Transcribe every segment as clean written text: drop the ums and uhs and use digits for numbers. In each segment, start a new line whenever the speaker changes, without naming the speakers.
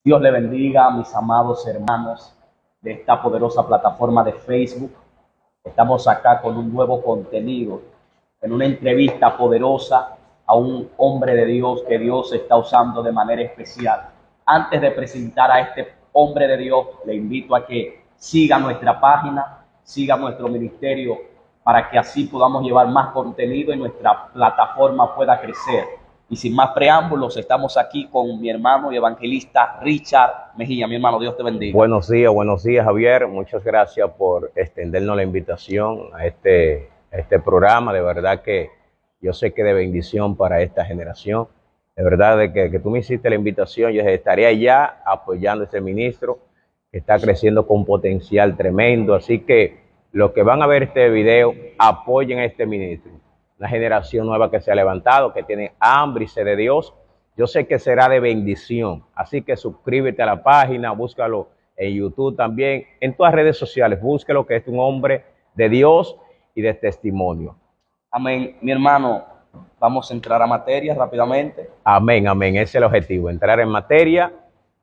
Dios le bendiga a mis amados hermanos de esta poderosa plataforma de Facebook. Estamos acá con un nuevo contenido, en una entrevista poderosa a un hombre de Dios que Dios está usando de manera especial. Antes de presentar a este hombre de Dios, le invito a que siga nuestra página, siga nuestro ministerio, para que así podamos llevar más contenido y nuestra plataforma pueda crecer. Y sin más preámbulos, estamos aquí con mi hermano y evangelista Richard Mejía. Mi hermano, Dios te bendiga.
Buenos días, Javier. Muchas gracias por extendernos la invitación a este programa. De verdad que yo sé que de bendición para esta generación. De verdad de que tú me hiciste la invitación, yo estaré allá apoyando a este ministro que está creciendo con potencial tremendo. Así que los que van a ver este video, apoyen a este ministro. Una generación nueva que se ha levantado, que tiene hambre y sed de Dios. Yo sé que será de bendición, así que suscríbete a la página, búscalo en YouTube también, en todas las redes sociales, búscalo, que es un hombre de Dios y de testimonio.
Amén. Mi hermano, vamos a entrar a materia rápidamente.
Amén, amén, ese es el objetivo, entrar en materia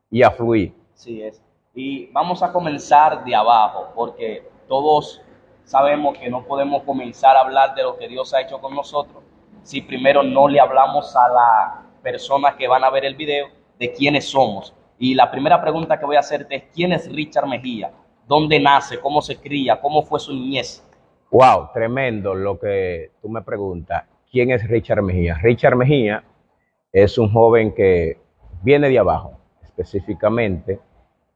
y a fluir.
Sí es. Y vamos a comenzar de abajo, porque todos sabemos que no podemos comenzar a hablar de lo que Dios ha hecho con nosotros si primero no le hablamos a las personas que van a ver el video de quiénes somos. Y la primera pregunta que voy a hacerte es: ¿quién es Richard Mejía? ¿Dónde nace? ¿Cómo se cría? ¿Cómo fue su niñez?
Wow, tremendo lo que tú me preguntas. ¿Quién es Richard Mejía? Richard Mejía es un joven que viene de abajo, específicamente.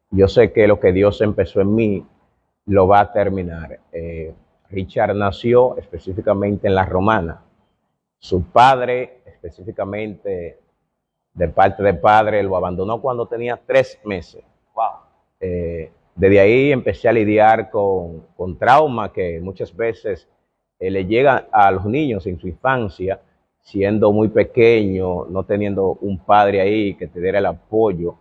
Yo sé que lo que Dios empezó en mí lo va a terminar. Richard nació específicamente en La Romana. Su padre, específicamente de parte de padre, lo abandonó cuando tenía 3 meses.
Wow.
Desde ahí empecé a lidiar con trauma que muchas veces le llega a los niños en su infancia, siendo muy pequeño, no teniendo un padre ahí que te diera el apoyo.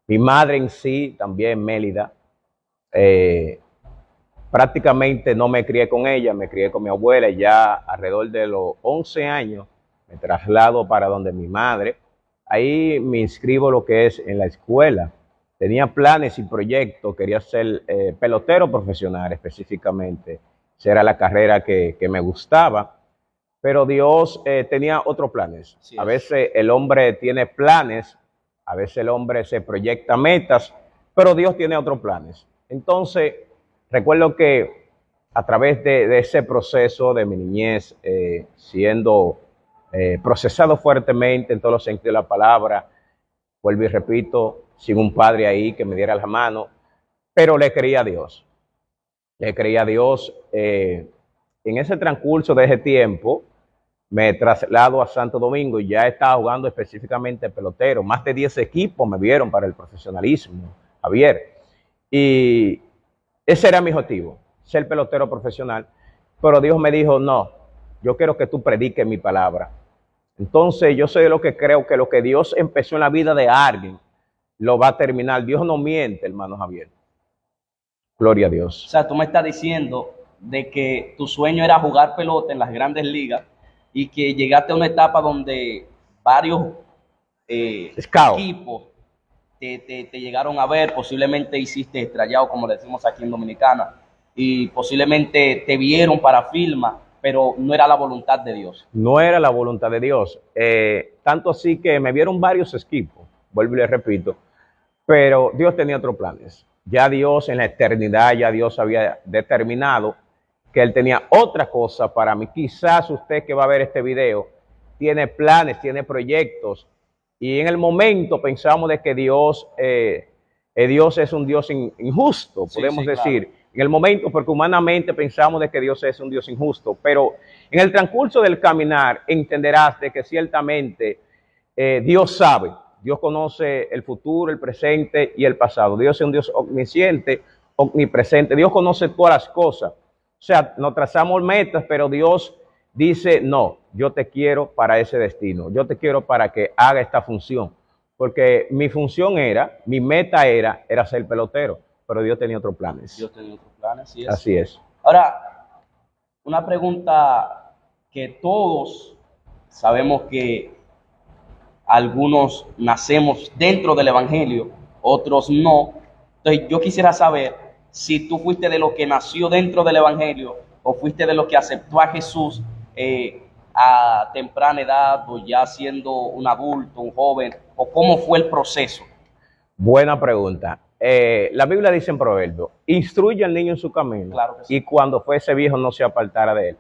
Mi madre en sí, también Mélida, prácticamente no me crié con ella, me crié con mi abuela. Ya alrededor de los 11 años me traslado para donde mi madre. Ahí me inscribo lo que es en la escuela. Tenía planes y proyectos, quería ser pelotero profesional específicamente. Esa era la carrera que me gustaba, pero Dios tenía otros planes. A veces el hombre tiene planes, a veces el hombre se proyecta metas, pero Dios tiene otros planes. Entonces, recuerdo que a través de ese proceso de mi niñez, siendo procesado fuertemente en todos los sentidos de la palabra, vuelvo y repito, sin un padre ahí que me diera la mano, pero le creía a Dios. Le creía a Dios. En ese transcurso de ese tiempo, me traslado a Santo Domingo y ya estaba jugando específicamente pelotero. Más de 10 equipos me vieron para el profesionalismo, Javier. Y ese era mi objetivo, ser pelotero profesional. Pero Dios me dijo: no, yo quiero que tú prediques mi palabra. Entonces yo soy de lo que creo que lo que Dios empezó en la vida de alguien, lo va a terminar. Dios no miente, hermano Javier. Gloria a Dios.
O sea, tú me estás diciendo de que tu sueño era jugar pelota en las grandes ligas y que llegaste a una etapa donde varios equipos te llegaron a ver, posiblemente hiciste estrellado, como le decimos aquí en Dominicana, y posiblemente te vieron para firma, pero no era la voluntad de Dios.
No era la voluntad de Dios. Tanto así que me vieron varios equipos, vuelvo y le repito, pero Dios tenía otros planes. Ya Dios en la eternidad, ya Dios había determinado que Él tenía otra cosa para mí. Quizás usted que va a ver este video tiene planes, tiene proyectos, y en el momento pensamos de que Dios es un Dios injusto, podemos decir. Claro. En el momento, porque humanamente pensamos de que Dios es un Dios injusto, pero en el transcurso del caminar entenderás de que ciertamente Dios sabe. Dios conoce el futuro, el presente y el pasado. Dios es un Dios omnisciente, omnipresente. Dios conoce todas las cosas. O sea, nos trazamos metas, pero Dios dice: no, yo te quiero para ese destino. Yo te quiero para que haga esta función. Porque mi función mi meta era ser pelotero, pero Dios tenía otros planes.
Dios tenía otros planes, sí es.
Así es.
Ahora, una pregunta que todos sabemos que algunos nacemos dentro del Evangelio, otros no. Entonces yo quisiera saber si tú fuiste de los que nació dentro del Evangelio o fuiste de los que aceptó a Jesús a temprana edad o ya siendo un adulto, un joven, o cómo fue el proceso.
Buena pregunta. La Biblia dice en Proverbios, instruye al niño en su camino,
Claro que sí.
y cuando fuese viejo no se apartara de él.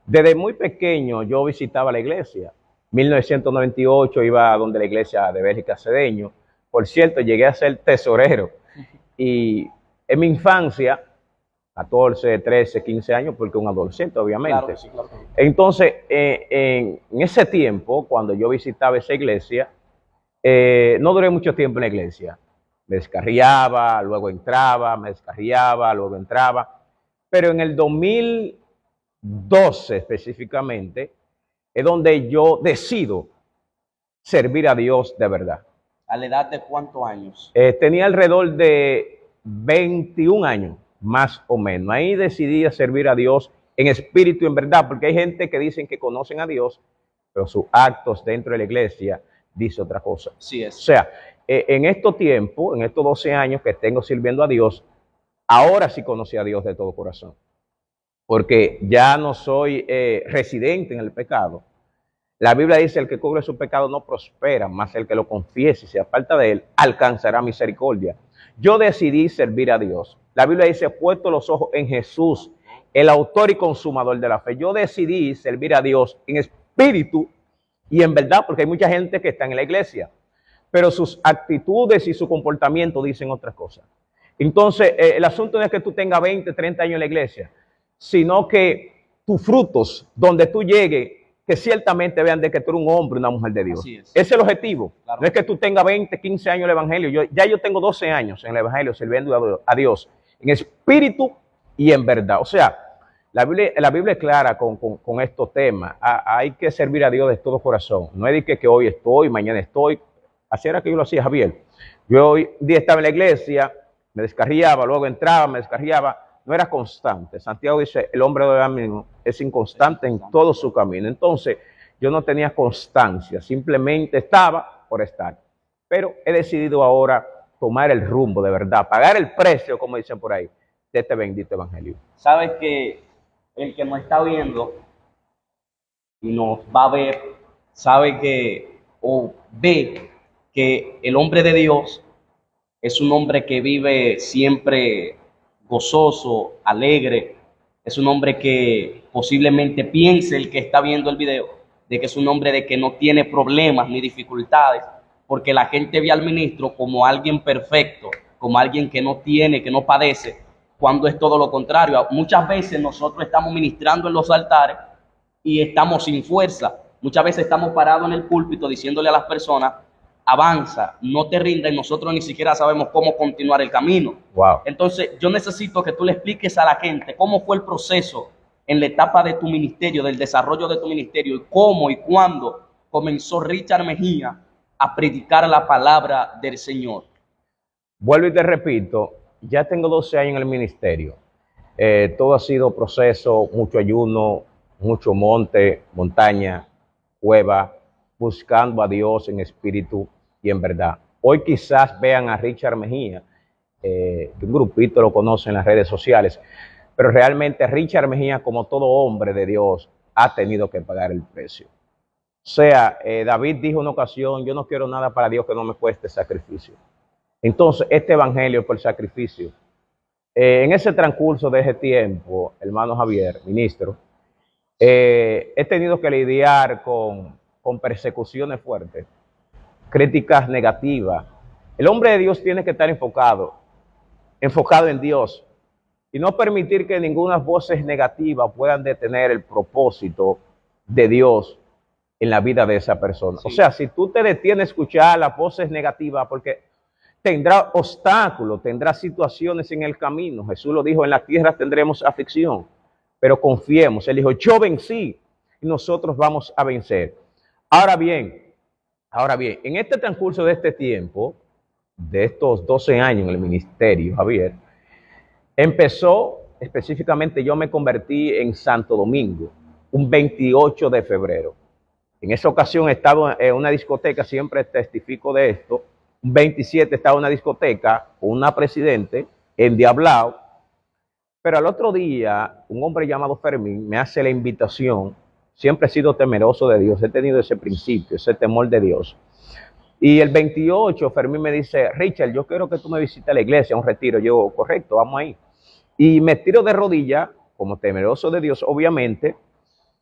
Desde muy pequeño yo visitaba la iglesia. 1998 iba a donde la iglesia de Bélgica Cedeño. Por cierto, llegué a ser tesorero. Y en mi infancia, 14, 13, 15 años, porque un adolescente, obviamente.
Claro que sí, claro que sí.
Entonces, en ese tiempo, cuando yo visitaba esa iglesia, no duré mucho tiempo en la iglesia. Me descarriaba, luego entraba, me descarriaba, luego entraba. Pero en el 2012 específicamente, es donde yo decido servir a Dios de verdad.
¿A la edad de cuántos años?
Tenía alrededor de 21 años, más o menos. Ahí decidí a servir a Dios en espíritu y en verdad, porque hay gente que dicen que conocen a Dios, pero sus actos dentro de la iglesia dice otra cosa.
Sí
O
es.
sea, en estos tiempos, en estos 12 años que tengo sirviendo a Dios, ahora sí conocí a Dios de todo corazón, porque ya no soy residente en el pecado. La Biblia dice, el que cubre su pecado no prospera, más el que lo confiese y se aparta de él, alcanzará misericordia. Yo decidí servir a Dios. La Biblia dice, puesto los ojos en Jesús, el autor y consumador de la fe. Yo decidí servir a Dios en espíritu y en verdad, porque hay mucha gente que está en la iglesia, pero sus actitudes y su comportamiento dicen otras cosas. Entonces, el asunto no es que tú tengas 20, 30 años en la iglesia, sino que tus frutos, donde tú llegues, que ciertamente vean de que tú eres un hombre, una mujer de Dios.
Así es.
Ese es el objetivo.
Claro.
No es que tú tengas 20, 15 años en el Evangelio. Yo tengo 12 años en el Evangelio sirviendo a Dios en espíritu y en verdad. O sea, la Biblia es clara con estos temas. Hay que servir a Dios de todo corazón. No es de que hoy estoy, mañana estoy. Así era que yo lo hacía, Javier. Yo hoy día estaba en la iglesia, me descarriaba, luego entraba, me descarriaba. No era constante. Santiago dice, el hombre de camino es inconstante en todo su camino. Entonces, yo no tenía constancia, simplemente estaba por estar. Pero he decidido ahora tomar el rumbo de verdad, pagar el precio, como dicen por ahí, de este bendito evangelio.
Sabes que el que nos está viendo y nos va a ver, sabe que, o ve que el hombre de Dios es un hombre que vive siempre gozoso, alegre. Es un hombre que posiblemente piense, el que está viendo el video, de que es un hombre de que no tiene problemas ni dificultades, porque la gente ve al ministro como alguien perfecto, como alguien que no tiene, que no padece, cuando es todo lo contrario. Muchas veces nosotros estamos ministrando en los altares y estamos sin fuerza. Muchas veces estamos parados en el púlpito diciéndole a las personas, avanza, no te rindas, y nosotros ni siquiera sabemos cómo continuar el camino.
Wow.
Entonces, yo necesito que tú le expliques a la gente cómo fue el proceso en la etapa de tu ministerio, del desarrollo de tu ministerio, y cómo y cuándo comenzó Richard Mejía a predicar la palabra del Señor.
Vuelvo y te repito, ya tengo 12 años en el ministerio. Todo ha sido proceso, mucho ayuno, mucho monte, montaña, cueva, buscando a Dios en espíritu y en verdad. Hoy quizás vean a Richard Mejía, un grupito lo conoce en las redes sociales, pero realmente Richard Mejía, como todo hombre de Dios, ha tenido que pagar el precio. O sea, David dijo en una ocasión, yo no quiero nada para Dios que no me cueste sacrificio. Entonces, este evangelio por sacrificio. En ese transcurso de ese tiempo, hermano Javier, ministro, he tenido que lidiar con persecuciones fuertes, críticas negativas. El hombre de Dios tiene que estar enfocado en Dios y no permitir que ninguna voces negativas puedan detener el propósito de Dios en la vida de esa persona. Sí. O sea, si tú te detienes a escuchar las voces negativas, porque tendrá obstáculos, tendrá situaciones en el camino. Jesús lo dijo, en la tierra tendremos aflicción, pero confiemos. Él dijo, yo vencí y nosotros vamos a vencer. Ahora bien, en este transcurso de este tiempo, de estos 12 años en el ministerio, Javier, empezó específicamente, yo me convertí en Santo Domingo, un 28 de febrero. En esa ocasión he estado en una discoteca, siempre testifico de esto, Un 27 estaba en una discoteca con una presidente, endiablado, pero al otro día un hombre llamado Fermín me hace la invitación. Siempre he sido temeroso de Dios, he tenido ese principio, ese temor de Dios. Y el 28 Fermín me dice, Richard, yo quiero que tú me visites a la iglesia, a un retiro. Yo, correcto, vamos ahí. Y me tiro de rodillas, como temeroso de Dios, obviamente.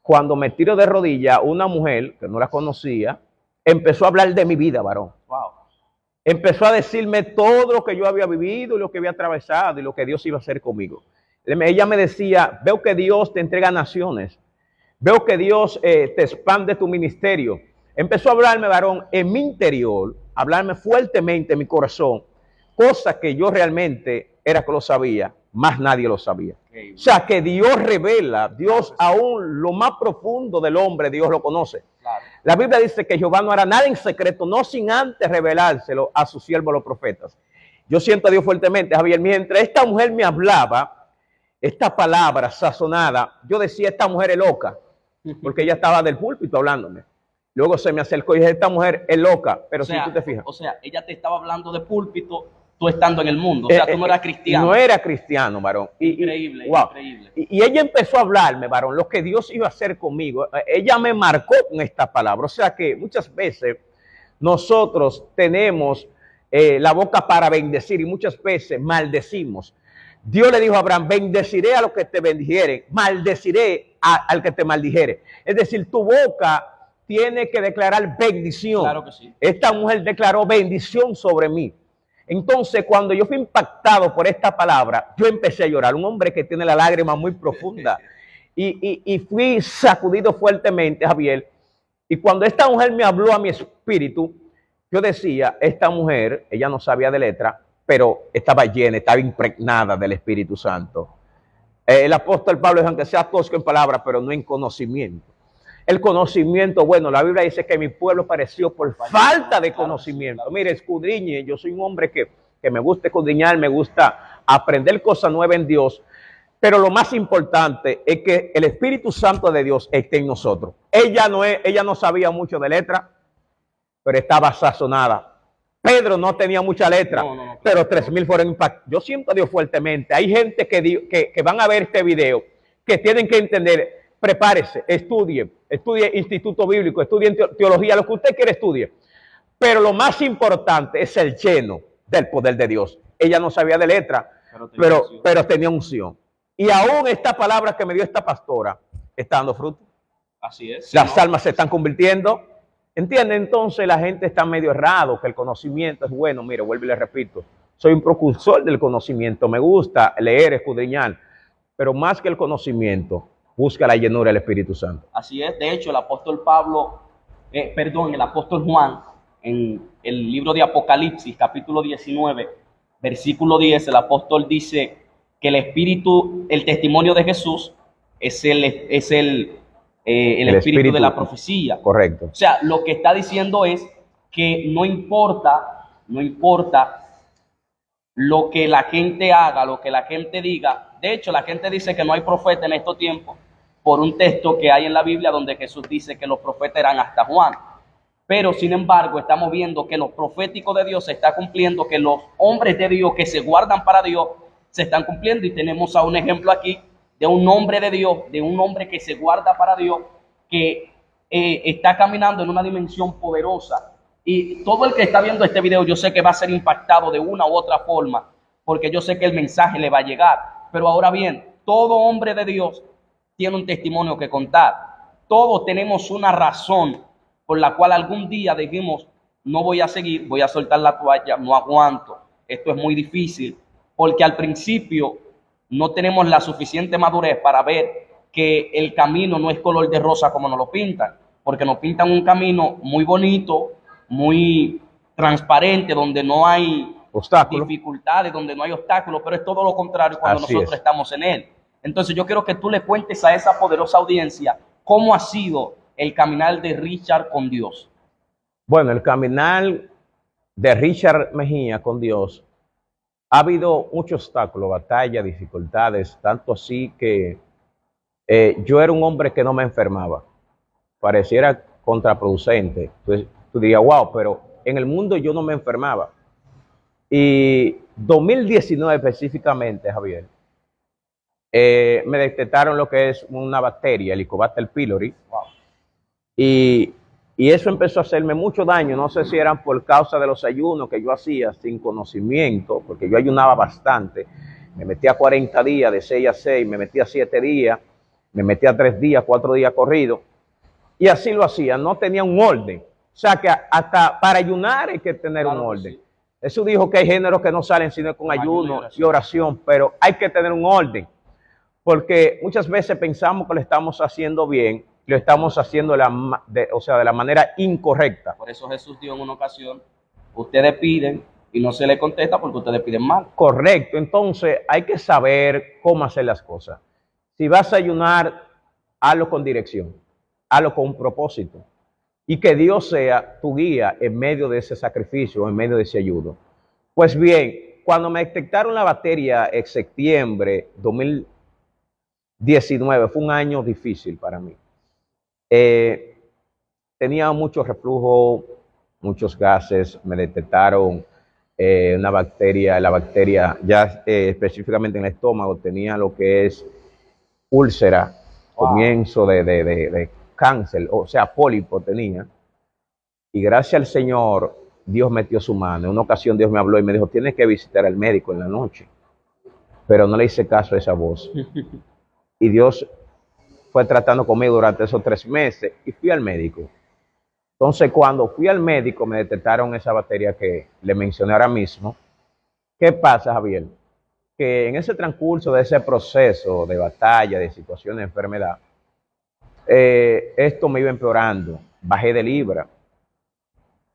Cuando me tiro de rodillas, una mujer que no la conocía, empezó a hablar de mi vida, varón.
Wow.
Empezó a decirme todo lo que yo había vivido y lo que había atravesado y lo que Dios iba a hacer conmigo. Ella me decía, veo que Dios te entrega naciones, veo que Dios te expande tu ministerio. Empezó a hablarme, varón, en mi interior, a hablarme fuertemente en mi corazón, cosas que yo realmente era que lo sabía, más nadie lo sabía. O sea, que Dios revela, Dios aún lo más profundo del hombre, Dios lo conoce.
Claro.
La Biblia dice que Jehová no hará nada en secreto, no sin antes revelárselo a sus siervos los profetas. Yo siento a Dios fuertemente, Javier, mientras esta mujer me hablaba, esta palabra sazonada, yo decía, esta mujer es loca, porque ella estaba del púlpito hablándome. Luego se me acercó y dije, esta mujer es loca, pero si tú te fijas.
O sea, ella te estaba hablando de púlpito, tú estando en el mundo. O sea, tú no eras cristiano.
No era cristiano, varón.
Increíble,
wow.
Increíble.
Y ella empezó a hablarme, varón, lo que Dios iba a hacer conmigo. Ella me marcó con esta palabra. O sea que muchas veces nosotros tenemos la boca para bendecir y muchas veces maldecimos. Dios le dijo a Abraham, bendeciré a los que te bendijeren, maldeciré al que te maldijere. Es decir, tu boca tiene que declarar bendición.
Claro que sí.
Esta mujer declaró bendición sobre mí. Entonces, cuando yo fui impactado por esta palabra, yo empecé a llorar. Un hombre que tiene la lágrima muy profunda. Y fui sacudido fuertemente, Javier. Y cuando esta mujer me habló a mi espíritu, yo decía, esta mujer, ella no sabía de letra, pero estaba llena, estaba impregnada del Espíritu Santo. El apóstol Pablo dijo, aunque sea tosco en palabras, pero no en conocimiento. El conocimiento, bueno, la Biblia dice que mi pueblo pereció por falta de conocimiento. Claro. Mire, escudriñe, yo soy un hombre que me gusta escudriñar, me gusta aprender cosas nuevas en Dios, pero lo más importante es que el Espíritu Santo de Dios esté en nosotros. Ella no sabía mucho de letra, pero estaba sazonada. Pedro no tenía mucha letra, pero 3,000 fueron impactados. Yo siento a Dios fuertemente. Hay gente que van a ver este video, que tienen que entender. Prepárese, estudie instituto bíblico, estudie teología, lo que usted quiere estudie. Pero lo más importante es el lleno del poder de Dios. Ella no sabía de letra, pero tenía unción. Y aún esta palabra que me dio esta pastora está dando fruto.
Así es.
Las almas se están convirtiendo. ¿Entiende? Entonces la gente está medio errado, que el conocimiento es bueno. Mire, vuelvo y le repito, soy un precursor del conocimiento. Me gusta leer, escudriñar, pero más que el conocimiento, busca la llenura del Espíritu Santo.
Así es. De hecho, el apóstol el apóstol Juan, en el libro de Apocalipsis, capítulo 19, versículo 10, el apóstol dice que el testimonio de Jesús es el espíritu de la profecía.
Correcto.
O sea, lo que está diciendo es que no importa lo que la gente haga, lo que la gente diga. De hecho, la gente dice que no hay profeta en estos tiempos por un texto que hay en la Biblia donde Jesús dice que los profetas eran hasta Juan. Pero, sin embargo, estamos viendo que lo profético de Dios se está cumpliendo, que los hombres de Dios que se guardan para Dios se están cumpliendo. Y tenemos a un ejemplo aquí de un hombre de Dios, de un hombre que se guarda para Dios, que está caminando en una dimensión poderosa. Y todo el que está viendo este video, yo sé que va a ser impactado de una u otra forma, porque yo sé que el mensaje le va a llegar. Pero ahora bien, todo hombre de Dios tiene un testimonio que contar. Todos tenemos una razón por la cual algún día dijimos, no voy a seguir, voy a soltar la toalla, no aguanto, esto es muy difícil, porque al principio no tenemos la suficiente madurez para ver que el camino no es color de rosa como nos lo pintan, porque nos pintan un camino muy bonito, muy transparente, donde no hay dificultades, donde no hay obstáculos, pero es todo lo contrario cuando nosotros estamos en él. Entonces yo quiero que tú le cuentes a esa poderosa audiencia cómo ha sido el caminar de Richard con Dios.
Bueno, el caminar de Richard Mejía con Dios, ha habido muchos obstáculos, batallas, dificultades, tanto así que yo era un hombre que no me enfermaba. Pareciera contraproducente. Entonces, tú dirías, wow, pero en el mundo yo no me enfermaba. Y 2019 específicamente, Javier, me detectaron lo que es una bacteria, Helicobacter pylori,
Wow.
y eso empezó a hacerme mucho daño. No sé si eran por causa de los ayunos que yo hacía sin conocimiento, porque yo ayunaba bastante. Me metía 40 días, de 6 a 6, me metía 7 días, me metía 3 días, 4 días corridos, y así lo hacía, no tenía un orden. O sea que hasta para ayunar hay que tener un orden. Sí. Eso dijo que hay géneros que no salen sino con ayuno y oración, pero hay que tener un orden, porque muchas veces pensamos que lo estamos haciendo bien, lo estamos haciendo de la manera incorrecta.
Por eso Jesús dijo en una ocasión, ustedes piden y no se les contesta porque ustedes piden mal.
Correcto, entonces hay que saber cómo hacer las cosas. Si vas a ayunar, hazlo con dirección, hazlo con un propósito, y que Dios sea tu guía en medio de ese sacrificio, en medio de ese ayuno. Pues bien, cuando me detectaron la bacteria en septiembre 2019, fue un año difícil para mí. Tenía mucho reflujo, muchos gases, me detectaron una bacteria, la bacteria ya específicamente en el estómago, tenía lo que es úlcera, comienzo de cáncer, o sea, pólipo tenía. Y gracias al Señor, Dios metió su mano. En una ocasión Dios me habló y me dijo, tienes que visitar al médico en la noche. Pero no le hice caso a esa voz. Y Dios fue tratando conmigo durante esos 3 meses y fui al médico. Entonces, cuando fui al médico, me detectaron esa bacteria que le mencioné ahora mismo. ¿Qué pasa, Javier? Que en ese transcurso de ese proceso de batalla, de situación de enfermedad, esto me iba empeorando. Bajé de libra.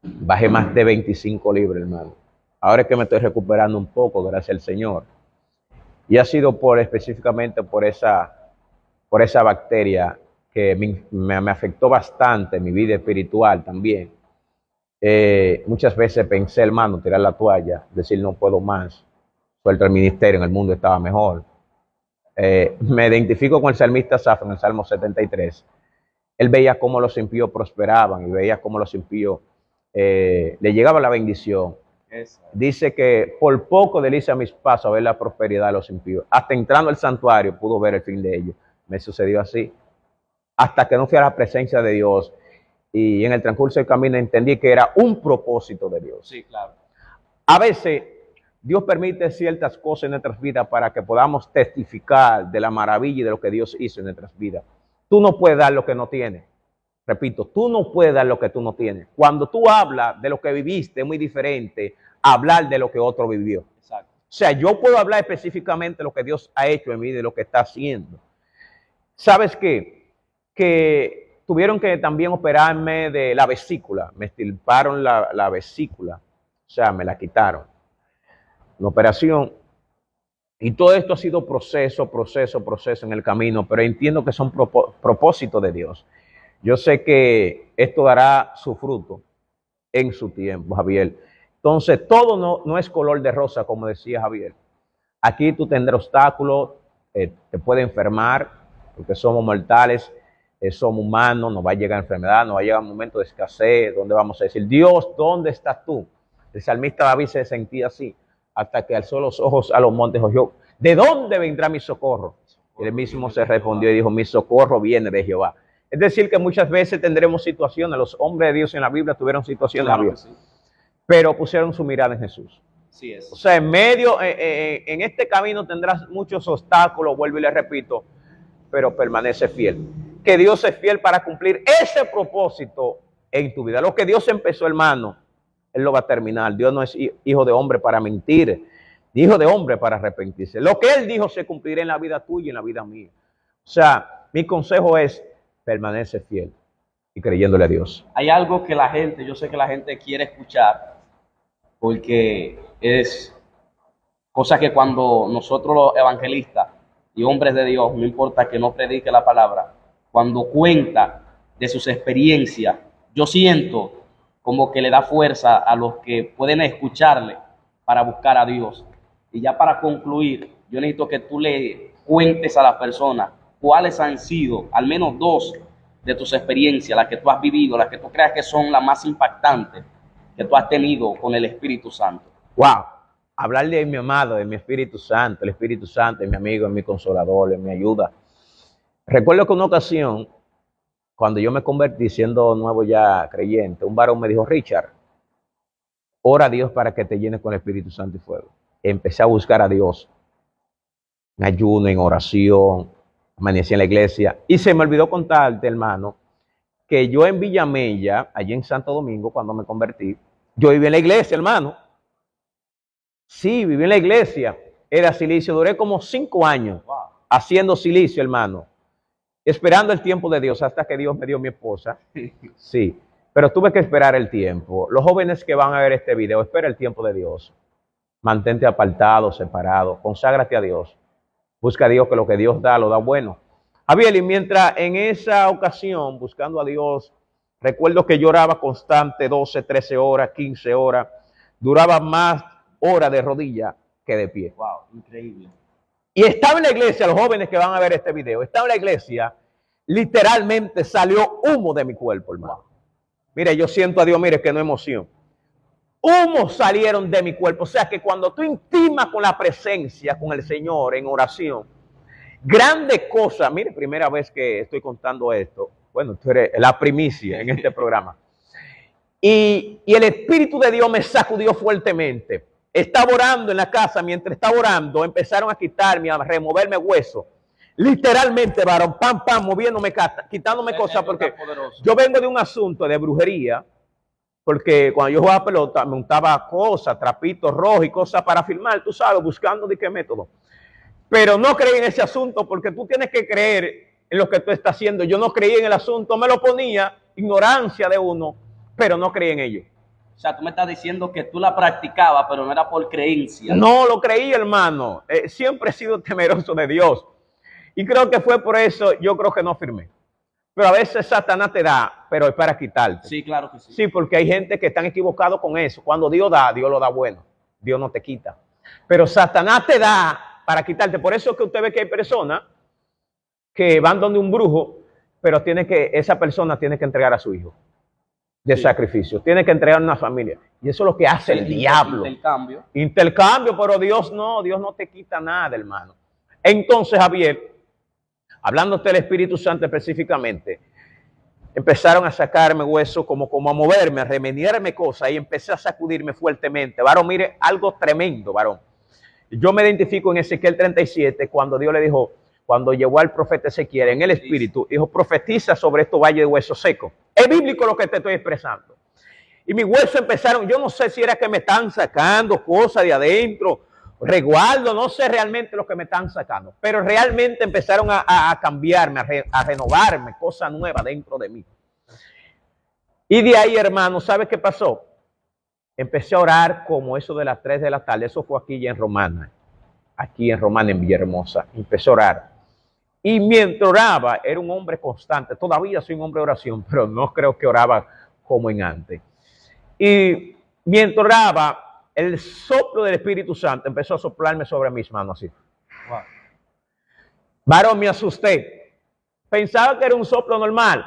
Bajé más de 25 libras, hermano. Ahora es que me estoy recuperando un poco, gracias al Señor. Y ha sido específicamente por esa bacteria que me afectó bastante en mi vida espiritual también. Muchas veces pensé, hermano, tirar la toalla, decir no puedo más, suelto el ministerio, en el mundo estaba mejor. Me identifico con el salmista Asaf en el Salmo 73. Él veía cómo los impíos prosperaban y veía cómo los impíos le llegaba la bendición. Dice que por poco desliza mis pasos a ver la prosperidad de los impíos. Hasta entrando al santuario pudo ver el fin de ellos. Me sucedió así. Hasta que no fui a la presencia de Dios y en el transcurso del camino entendí que era un propósito de Dios.
Sí, claro.
A veces Dios permite ciertas cosas en nuestras vidas para que podamos testificar de la maravilla y de lo que Dios hizo en nuestras vidas. Tú no puedes dar lo que no tienes. Repito, tú no puedes dar lo que tú no tienes. Cuando tú hablas de lo que viviste es muy diferente a hablar de lo que otro vivió.
Exacto.
O sea, yo puedo hablar específicamente de lo que Dios ha hecho en mí, de lo que está haciendo. ¿Sabes qué? Que tuvieron que también operarme de la vesícula. Me extirparon la vesícula. O sea, me la quitaron. Una operación. Y todo esto ha sido proceso en el camino, pero entiendo que son propósitos de Dios. Yo sé que esto dará su fruto en su tiempo, Javier. Entonces, todo no es color de rosa, como decía Javier. Aquí tú tendrás obstáculos, te puede enfermar, porque somos mortales, somos humanos, nos va a llegar enfermedad, nos va a llegar un momento de escasez, donde vamos a decir, Dios, ¿dónde estás tú? El salmista David se sentía así, hasta que alzó los ojos a los montes, dijo, ¿de dónde vendrá mi socorro? Y él mismo se respondió y dijo, mi socorro viene de Jehová. Es decir, que muchas veces tendremos situaciones, los hombres de Dios en la Biblia tuvieron situaciones,
Claro, sí.
Pero pusieron su mirada en Jesús.
Sí es.
O sea, en este camino tendrás muchos obstáculos, vuelvo y le repito, pero permanece fiel. Que Dios es fiel para cumplir ese propósito en tu vida. Lo que Dios empezó, hermano, Él lo va a terminar. Dios no es hijo de hombre para mentir, ni hijo de hombre para arrepentirse. Lo que Él dijo se cumplirá en la vida tuya y en la vida mía. O sea, mi consejo es, permanece fiel y creyéndole a Dios.
Hay algo que yo sé que la gente quiere escuchar, porque es cosa que cuando nosotros los evangelistas y hombres de Dios, no importa que no predique la palabra, cuando cuenta de sus experiencias, yo siento como que le da fuerza a los que pueden escucharle para buscar a Dios. Y ya para concluir, yo necesito que tú le cuentes a las personas cuáles han sido al menos 2 de tus experiencias, las que tú has vivido, las que tú creas que son las más impactantes, que tú has tenido con el Espíritu Santo?
Wow, hablarle de mi amado, de mi Espíritu Santo, el Espíritu Santo es mi amigo, es mi consolador, es mi ayuda. Recuerdo que una ocasión, cuando yo me convertí siendo nuevo ya creyente, un varón me dijo: Richard, ora a Dios para que te llenes con el Espíritu Santo y fuego. Empecé a buscar a Dios en ayuno, en oración, amanecí en la iglesia. Y se me olvidó contarte, hermano, que yo en Villamella, allí en Santo Domingo, cuando me convertí, yo viví en la iglesia, hermano. Sí, viví en la iglesia. Era silicio. Duré como 5 años haciendo silicio, hermano. Esperando el tiempo de Dios hasta que Dios me dio mi esposa. Sí, pero tuve que esperar el tiempo. Los jóvenes que van a ver este video, espera el tiempo de Dios. Mantente apartado, separado. Conságrate a Dios. Busca a Dios, que lo que Dios da, lo da bueno. Javier, y mientras en esa ocasión, buscando a Dios, recuerdo que lloraba constante 12, 13 horas, 15 horas. Duraba más horas de rodilla que de pie.
Wow, increíble.
Y estaba en la iglesia, los jóvenes que van a ver este video, estaba en la iglesia, literalmente salió humo de mi cuerpo, hermano. Mire, yo siento a Dios, mire, que no emoción. Humos salieron de mi cuerpo. O sea que cuando tú intimas con la presencia, con el Señor en oración, grandes cosas. Mire, primera vez que estoy contando esto. Bueno, tú eres la primicia en este programa. Y el Espíritu de Dios me sacudió fuertemente. Estaba orando en la casa, mientras estaba orando, empezaron a quitarme, a removerme huesos. Literalmente, varón, pam, pam, moviéndome, quitándome cosas, porque yo vengo de un asunto de brujería, porque cuando yo jugaba pelota, me untaba cosas, trapitos rojos y cosas para filmar, tú sabes, buscando de qué método. Pero no creí en ese asunto, porque tú tienes que creer en lo que tú estás haciendo. Yo no creí en el asunto, me lo ponía, ignorancia de uno, pero no creí en ello.
O sea, tú me estás diciendo que tú la practicabas, pero no era por creencia.
No lo creí, hermano. Siempre he sido temeroso de Dios. Y creo que fue por eso, yo creo que no firmé. Pero a veces Satanás te da, pero es para quitarte.
Sí, claro que sí.
Sí, porque hay gente que están equivocados con eso. Cuando Dios da, Dios lo da bueno. Dios no te quita. Pero Satanás te da para quitarte. Por eso es que usted ve que hay personas que van donde un brujo, pero esa persona tiene que entregar a su hijo de sacrificio. Tiene que entregar a una familia. Y eso es lo que hace el diablo. Intercambio, pero Dios no te quita nada, hermano. Entonces, Javier, hablándote del Espíritu Santo específicamente, empezaron a sacarme huesos, como a moverme, a remediarme cosas, y empecé a sacudirme fuertemente. Varón, mire, algo tremendo, varón. Yo me identifico en Ezequiel 37, cuando Dios le dijo, cuando llegó al profeta Ezequiel en el Espíritu, dijo: profetiza sobre estos valles de huesos secos. Es bíblico lo que te estoy expresando. Y mis huesos empezaron, yo no sé si era que me están sacando cosas de adentro, resguardo, no sé realmente lo que me están sacando, pero realmente empezaron a cambiarme, a renovarme, cosas nuevas dentro de mí. Y de ahí, hermano, ¿sabes qué pasó? Empecé a orar como eso de las 3 de la tarde, eso fue aquí en Romana, en Villahermosa. Empecé a orar. Y mientras oraba, era un hombre constante. Todavía soy un hombre de oración, pero no creo que oraba como en antes. Y mientras oraba, el soplo del Espíritu Santo empezó a soplarme sobre mis manos así. Wow. Varón, me asusté. Pensaba que era un soplo normal.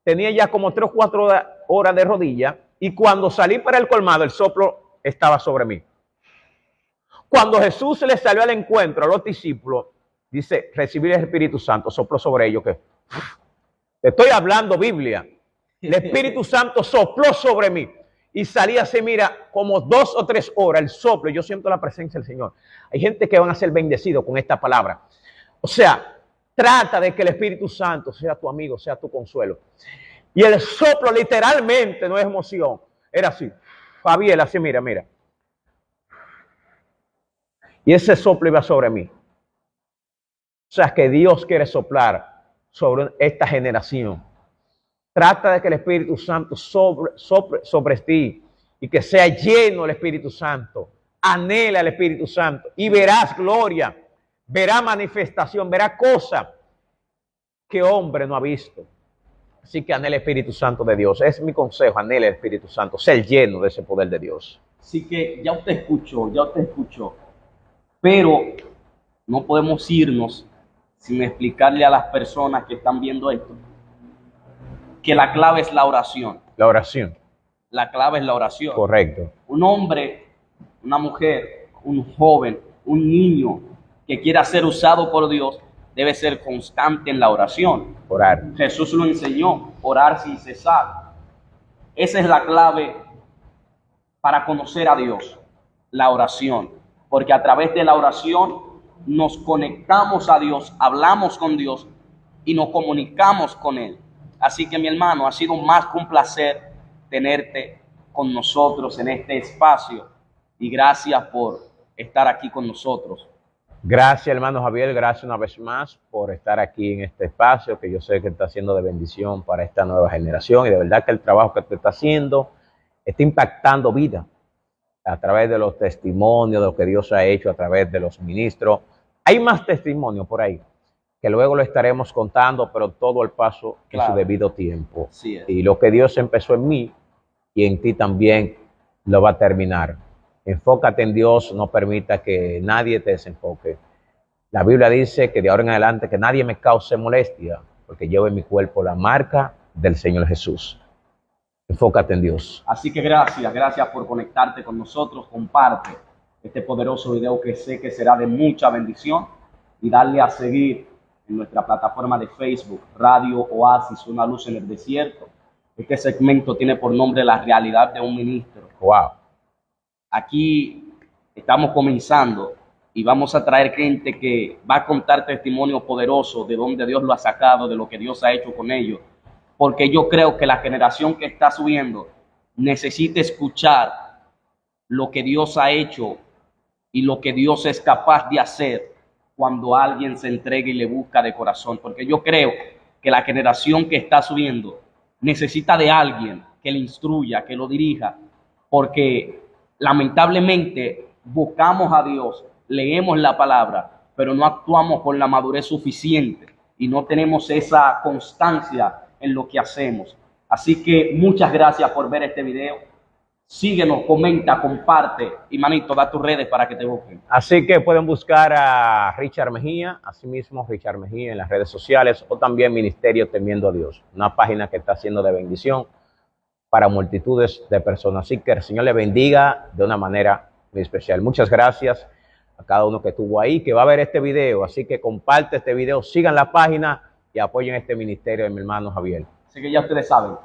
Tenía ya como 3 o 4 horas de rodilla, y cuando salí para el colmado, el soplo estaba sobre mí. Cuando Jesús se le salió al encuentro a los discípulos, dice: recibir el Espíritu Santo, sopló sobre ellos. Que te estoy hablando Biblia. El Espíritu Santo sopló sobre mí y salí así, mira, como 2 o 3 horas el soplo. Yo siento la presencia del Señor. Hay gente que van a ser bendecidos con esta palabra. O sea, trata de que el Espíritu Santo sea tu amigo, sea tu consuelo. Y el soplo literalmente no es emoción. Era así. Fabiel, así, mira. Y ese soplo iba sobre mí. O sea, que Dios quiere soplar sobre esta generación. Trata de que el Espíritu Santo sobre ti y que sea lleno el Espíritu Santo. Anhela el Espíritu Santo y verás gloria, verás manifestación, verás cosas que hombre no ha visto. Así que anhela el Espíritu Santo de Dios. Es mi consejo, anhela el Espíritu Santo, ser lleno de ese poder de Dios.
Así que ya usted escuchó. Pero no podemos irnos sin explicarle a las personas que están viendo esto que la clave es la oración.
La oración.
La clave es la oración.
Correcto.
Un hombre, una mujer, un joven, un niño que quiera ser usado por Dios debe ser constante en la oración.
Orar.
Jesús lo enseñó, orar sin cesar. Esa es la clave para conocer a Dios, la oración. Porque a través de la oración nos conectamos a Dios, hablamos con Dios y nos comunicamos con Él. Así que mi hermano, ha sido más que un placer tenerte con nosotros en este espacio y gracias por estar aquí con nosotros.
Gracias, hermano Javier, gracias una vez más por estar aquí en este espacio que yo sé que está siendo de bendición para esta nueva generación y de verdad que el trabajo que te está haciendo está impactando vida a través de los testimonios, de lo que Dios ha hecho a través de los ministros. Hay más testimonios por ahí que luego lo estaremos contando, pero todo al paso en su debido tiempo.
Sí es.
Y lo que Dios empezó en mí y en ti también lo va a terminar. Enfócate en Dios, no permita que nadie te desenfoque. La Biblia dice que de ahora en adelante que nadie me cause molestia, porque llevo en mi cuerpo la marca del Señor Jesús. Enfócate en Dios.
Así que gracias por conectarte con nosotros. Comparte este poderoso video que sé que será de mucha bendición y darle a seguir en nuestra plataforma de Facebook, Radio Oasis, una luz en el desierto. Este segmento tiene por nombre La realidad de un ministro.
Wow.
Aquí estamos comenzando y vamos a traer gente que va a contar testimonios poderosos de dónde Dios lo ha sacado, de lo que Dios ha hecho con ellos. Porque yo creo que la generación que está subiendo necesita escuchar lo que Dios ha hecho y lo que Dios es capaz de hacer cuando alguien se entrega y le busca de corazón. Porque yo creo que la generación que está subiendo necesita de alguien que le instruya, que lo dirija, porque lamentablemente buscamos a Dios, leemos la palabra, pero no actuamos con la madurez suficiente y no tenemos esa constancia en lo que hacemos. Así que muchas gracias por ver este video. Síguenos, comenta, comparte y manito, da tus redes para que te busquen.
Así que pueden buscar a Richard Mejía, asimismo Richard Mejía en las redes sociales o también Ministerio Temiendo a Dios, una página que está siendo de bendición para multitudes de personas. Así que el Señor le bendiga de una manera muy especial. Muchas gracias a cada uno que estuvo ahí, que va a ver este video. Así que comparte este video, sigan la página y apoyen este ministerio de mi hermano Javier.
Así que ya ustedes saben.